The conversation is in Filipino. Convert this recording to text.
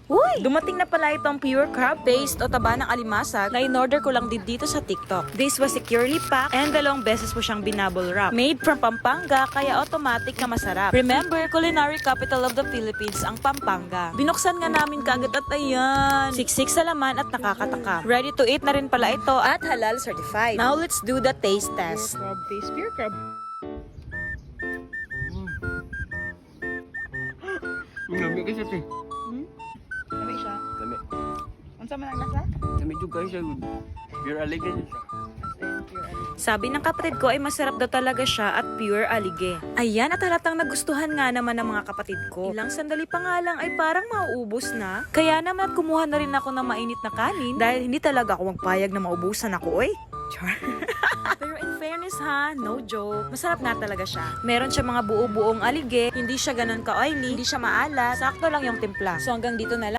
Uy! Dumating na pala itong pure crab paste o taba ng alimasag na in-order ko lang din dito sa TikTok. This was securely packed and 2 beses po siyang binubble wrap. Made from Pampanga kaya automatic na masarap. Remember, culinary capital of the Philippines ang Pampanga. Binuksan nga namin kaagad at ayan, siksik sa laman at nakakatakam. Ready to eat na rin pala ito at halal certified. Now let's do the taste test. Crab taste, pure crab. Lami kasi ito eh. Lami siya. Lami. Unsa man ang lasa? Lami juga siya. Pure aligay siya. Sabi ng kapatid ko ay masarap daw talaga siya at pure alige. Ayan, at halatang nagustuhan nga naman ng mga kapatid ko. Ilang sandali pa nga lang ay parang mauubos na. Kaya naman kumuha na rin ako ng mainit na kanin dahil hindi talaga ako magpayag na maubusan ako, oy. Char. Pero in fairness ha, no joke, masarap nga talaga siya. Meron siya mga buo-buong alige, hindi siya ganun ka-oily, hindi siya maalat, sakto lang yung timpla. So hanggang dito na lang.